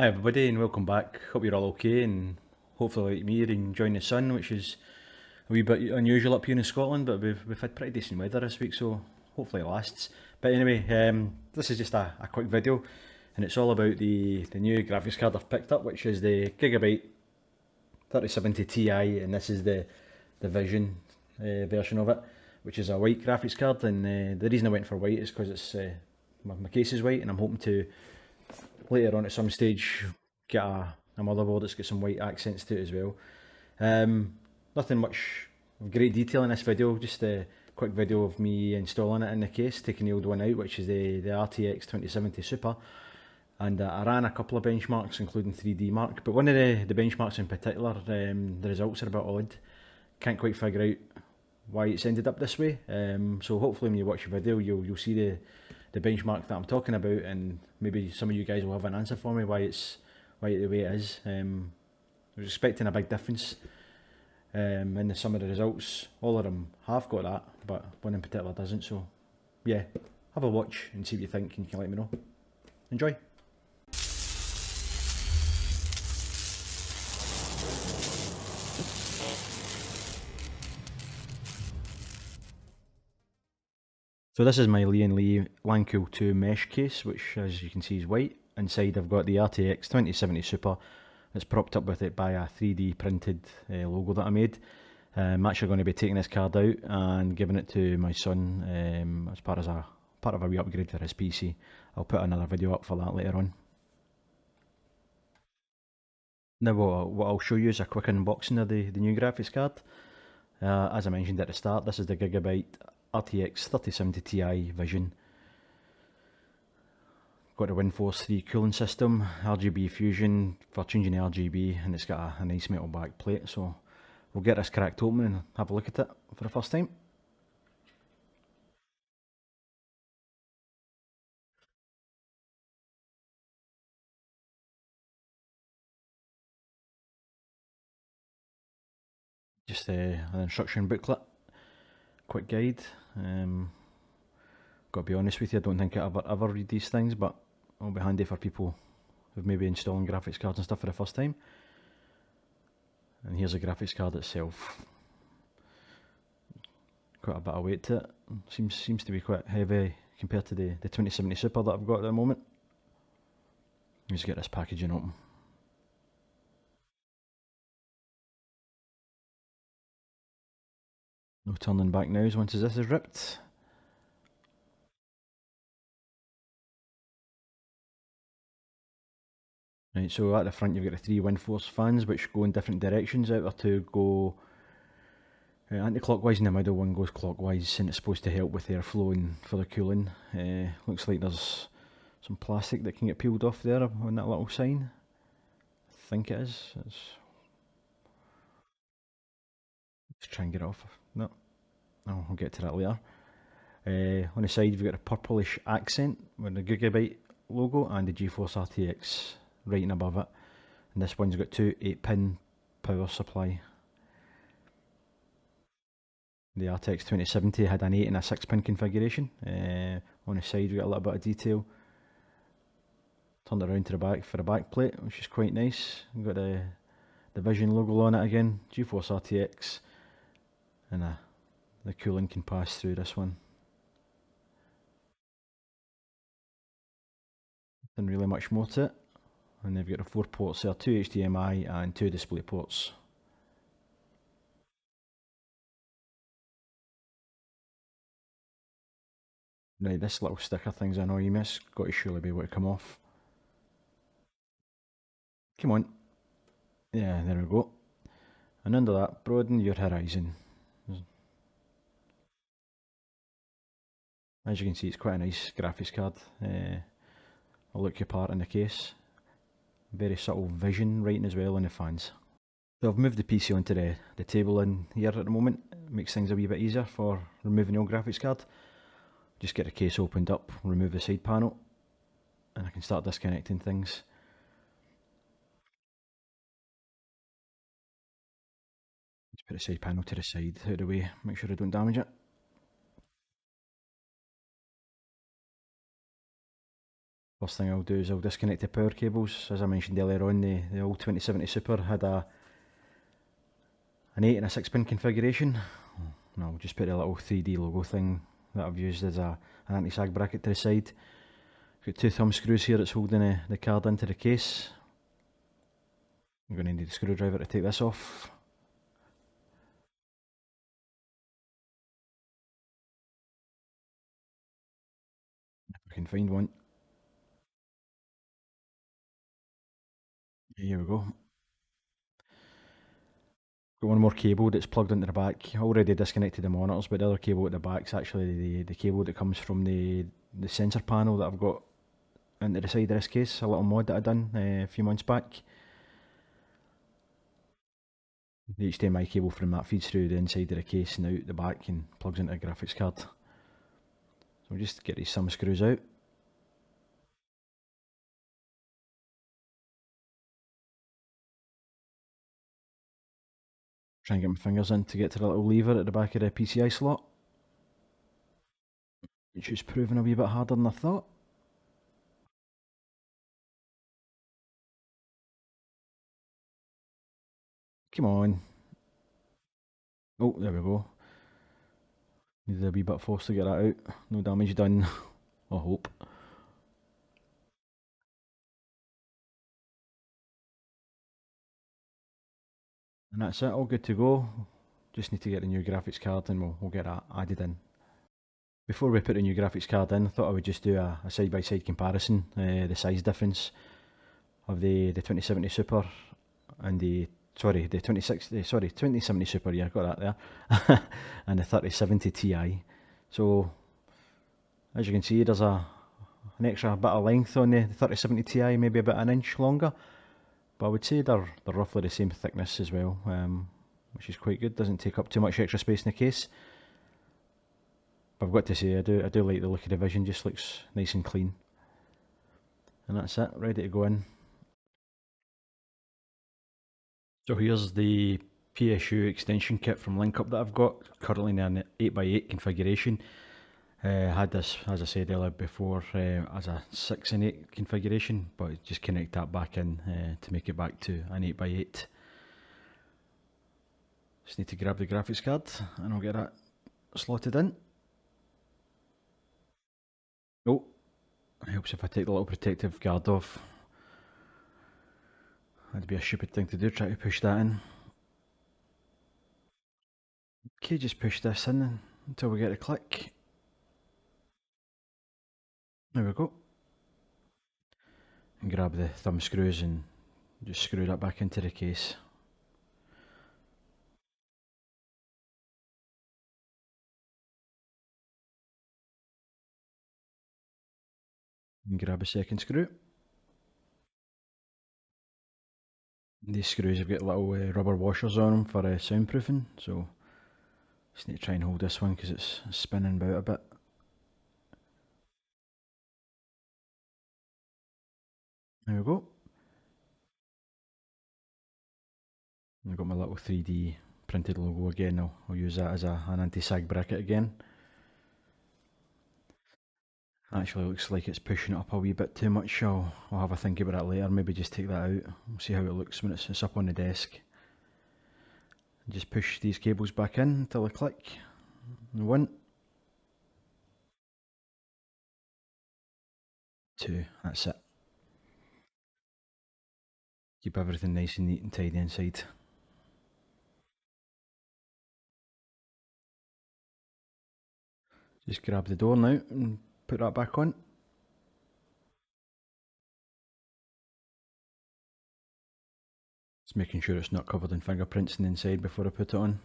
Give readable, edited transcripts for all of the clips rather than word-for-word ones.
Hi everybody and welcome back. Hope you're all okay and hopefully like me you're enjoying the sun, which is a wee bit unusual up here in Scotland, but we've had pretty decent weather this week, so hopefully it lasts. But anyway, this is just a quick video and it's all about the new graphics card I've picked up, which is the Gigabyte 3070 Ti, and this is the Vision version of it, which is a white graphics card. And the reason I went for white is because it's my case is white, and I'm hoping to later on at some stage get a motherboard that's got some white accents to it as well. Nothing much of great detail in this video, just a quick video of me installing it in the case, taking the old one out, which is the RTX 2070 Super. And I ran a couple of benchmarks, including 3D Mark, but one of the benchmarks in particular, the results are a bit odd. Can't quite figure out why it's ended up this way. So hopefully when you watch the video, you'll see the benchmark that I'm talking about, and maybe some of you guys will have an answer for me why it's the way it is. I was expecting a big difference in some of the results. All of them have got that, but one in particular doesn't. So yeah, have a watch and see what you think, and you can let me know. Enjoy. So this is my Lee & Lee Lancool 2 mesh case, which as you can see is white. Inside I've got the RTX 2070 Super. It's propped up with it by a 3D printed logo that I made. I'm actually going to be taking this card out and giving it to my son as part of a wee upgrade for his PC. I'll put another video up for that later on. Now what I'll show you is a quick unboxing of the new graphics card. As I mentioned at the start, this is the Gigabyte RTX 3070 Ti Vision. Got a WinForce 3 cooling system, RGB fusion for changing the RGB, and it's got a nice metal back plate. So we'll get this cracked open and have a look at it for the first time. Just an instruction booklet, quick guide. Got to be honest with you, I don't think I ever read these things, but it'll be handy for people who've maybe installing graphics cards and stuff for the first time. And here's the graphics card itself. Quite a bit of weight to it. Seems to be quite heavy compared to the 2070 Super that I've got at the moment. Let's get this packaging open. No turning back now once this is ripped. Right, so at the front you've got the three WindForce fans which go in different directions. Out there to go anti-clockwise, and the middle one goes clockwise, and it's supposed to help with airflow and for the cooling. Looks like there's some plastic that can get peeled off there on that little sign. I think it is. Let's try and get it off. No, I'll get to that later. On the side you've got a purplish accent with the Gigabyte logo and the GeForce RTX right above it, and this one's got two 8-pin power supply. The RTX 2070 had an 8 and a 6-pin configuration. On the side we got a little bit of detail. Turned it around to the back for a back plate, which is quite nice. We've got the Vision logo on it again, GeForce RTX, and the cooling can pass through this one. Nothing really much more to it. And they've got the 4 ports there, 2 HDMI and 2 display ports. Right, this little sticker thing's annoying me. It's got to surely be able to come off. Come on. Yeah, there we go. And under that, broaden your horizon. As you can see, it's quite a nice graphics card. I'll look you apart in the case. Very subtle vision writing as well on the fans. So I've moved the PC onto the table in here at the moment. It makes things a wee bit easier for removing the old graphics card. Just get the case opened up, remove the side panel, and I can start disconnecting things. Just put the side panel to the side, out of the way, make sure I don't damage it. First thing I'll do is I'll disconnect the power cables. As I mentioned earlier on, the old 2070 Super had an 8 and a 6 pin configuration. And I'll just put a little 3D logo thing that I've used as an anti-sag bracket to the side. Got 2 thumb screws here that's holding the card into the case. I'm going to need a screwdriver to take this off. If I can find one. Here we go. Got one more cable that's plugged into the back. I already disconnected the monitors, but the other cable at the back is actually the cable that comes from the sensor panel that I've got into the side of this case. A little mod that I done a few months back. The HDMI cable from that feeds through the inside of the case and out the back and plugs into a graphics card. So we'll just get these some screws out. Try and get my fingers in to get to the little lever at the back of the PCI slot, which is proving a wee bit harder than I thought. Come on. Oh, there we go. Needed a wee bit of force to get that out. No damage done, I hope. And that's it, all good to go. Just need to get the new graphics card and we'll get that added in. Before we put the new graphics card in, I thought I would just do a side-by-side comparison, the size difference of the 2070 Super and the 2070 Super, yeah, I got that there, and the 3070 Ti. So, as you can see, there's an extra bit of length on the 3070 Ti, maybe about an inch longer, but I would say they're roughly the same thickness as well, which is quite good. Doesn't take up too much extra space in the case. But I've got to say, I do like the look of the Vision, just looks nice and clean. And that's it, ready to go in. So here's the Psu Extension Kit from LinkUp that I've got, currently in an 8x8 configuration. Had this, as I said earlier before, as a 6 and 8 configuration, but just connect that back in to make it back to an 8x8. Just need to grab the graphics card and I'll get that slotted in. Oh, it helps if I take the little protective guard off. That'd be a stupid thing to do, try to push that in. Okay, just push this in until we get a click. There we go. And grab the thumb screws and just screw that back into the case. And grab a second screw. These screws have got little rubber washers on them for soundproofing, so just need to try and hold this one because it's spinning about a bit. There we go. I've got my little 3D printed logo again. I'll use that as an anti-sag bracket again. Actually looks like it's pushing it up a wee bit too much. I'll have a think about that later, maybe just take that out. We'll see how it looks when it's up on the desk. Just push these cables back in until they click. 1, 2, that's it. Keep everything nice and neat and tidy inside. Just grab the door now and put that back on. Just making sure it's not covered in fingerprints on the inside before I put it on.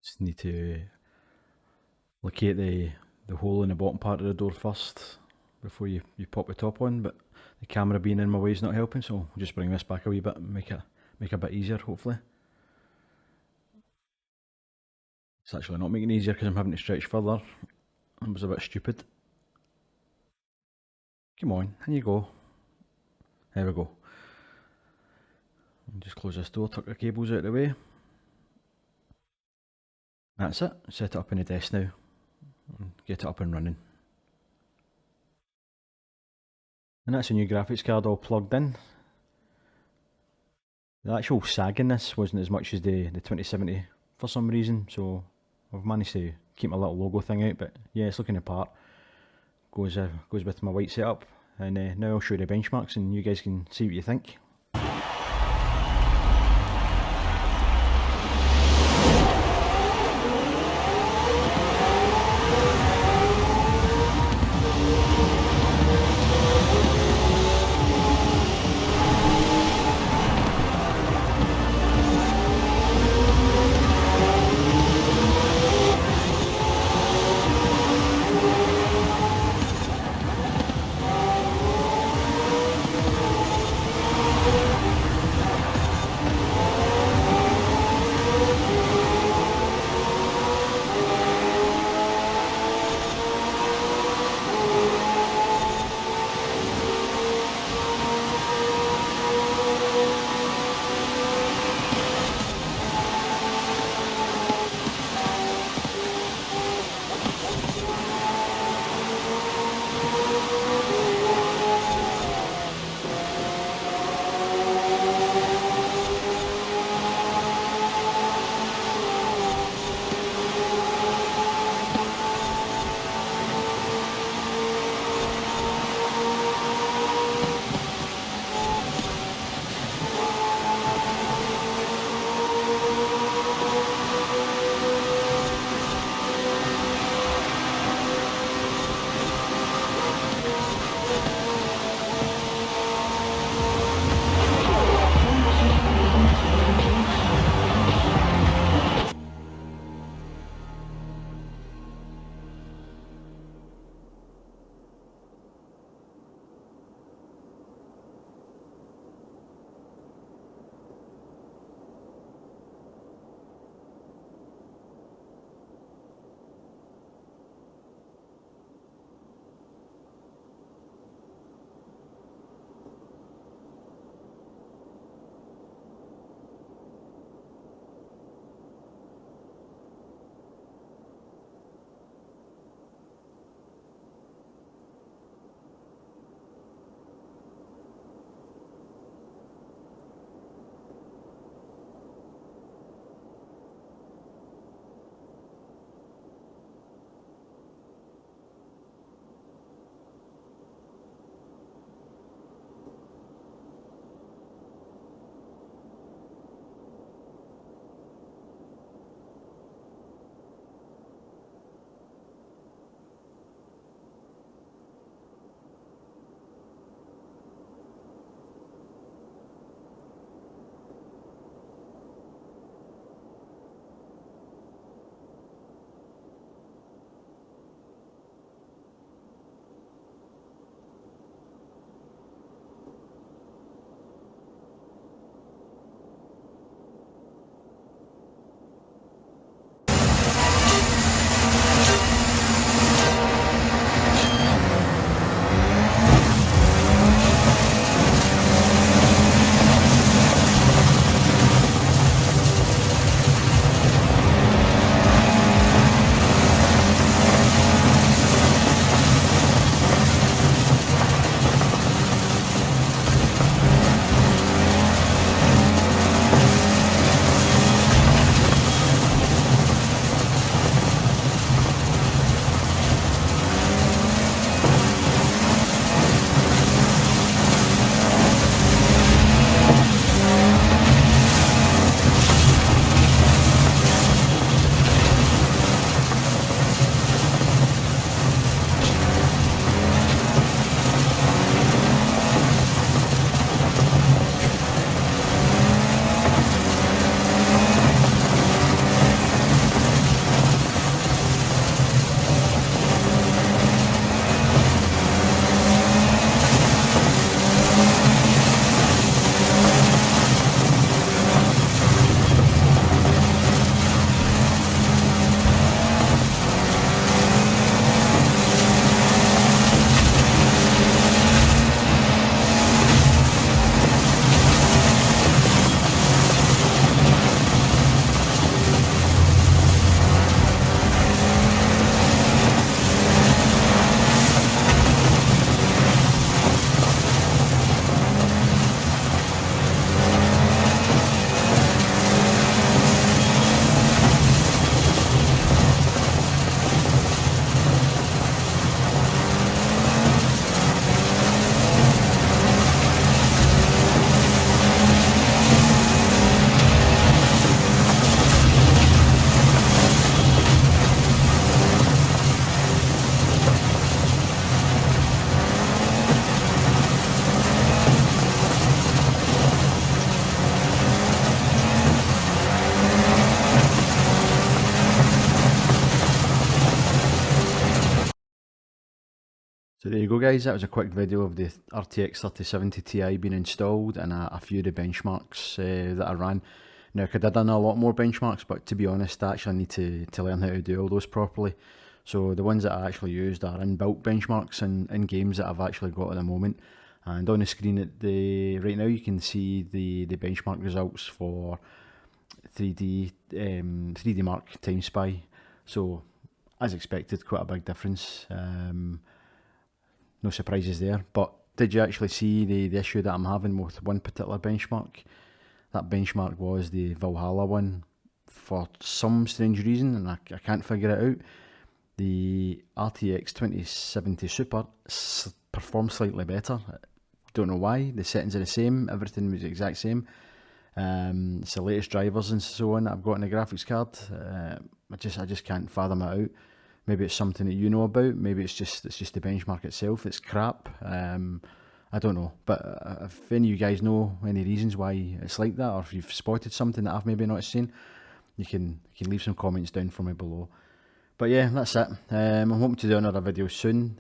Just need to locate the hole in the bottom part of the door first before you pop the top on, but the camera being in my way is not helping, so I'll just bring this back a wee bit and make it a bit easier, hopefully. It's actually not making it easier because I'm having to stretch further. That was a bit stupid. Come on, in you go. There we go. Just close this door, tuck the cables out of the way. That's it, set it up on the desk now, and get it up and running. And that's a new graphics card all plugged in. The actual sag in this wasn't as much as the 2070 for some reason, so I've managed to keep my little logo thing out, but yeah, it's looking the part. Goes with my white setup, and now I'll show you the benchmarks and you guys can see what you think. So there you go guys, that was a quick video of the RTX 3070 Ti being installed and a few of the benchmarks that I ran. Now I could have done a lot more benchmarks, but to be honest I actually need to learn how to do all those properly. So the ones that I actually used are inbuilt benchmarks in games that I've actually got at the moment. And on the screen right now you can see the benchmark results for 3D Mark Time Spy. So as expected, quite a big difference. No surprises there. But did you actually see the issue that I'm having with one particular benchmark? That benchmark was the Valhalla one for some strange reason, and I can't figure it out. The RTX 2070 Super performed slightly better. Don't know why. The settings are the same. Everything was the exact same. It's the latest drivers and so on that I've got in the graphics card. I just can't fathom it out. Maybe it's something that you know about. Maybe it's just the benchmark itself. It's crap. I don't know. But if any of you guys know any reasons why it's like that, or if you've spotted something that I've maybe not seen, you can leave some comments down for me below. But yeah, that's it. I'm hoping to do another video soon.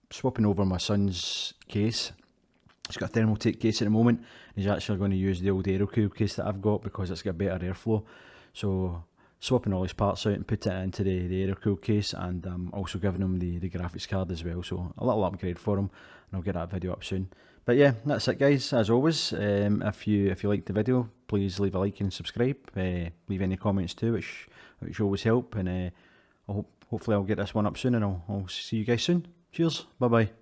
Swapping over my son's case. He's got a Thermaltake case at the moment. He's actually going to use the old Aerocool case that I've got because it's got better airflow. So swapping all his parts out and put it into the Aerocool case, and also giving him the graphics card as well. So a little upgrade for him, and I'll get that video up soon. But yeah, that's it guys. As always, if you liked the video, please leave a like and subscribe. Leave any comments too, which always help. And hopefully I'll get this one up soon, and I'll see you guys soon. Cheers. Bye bye.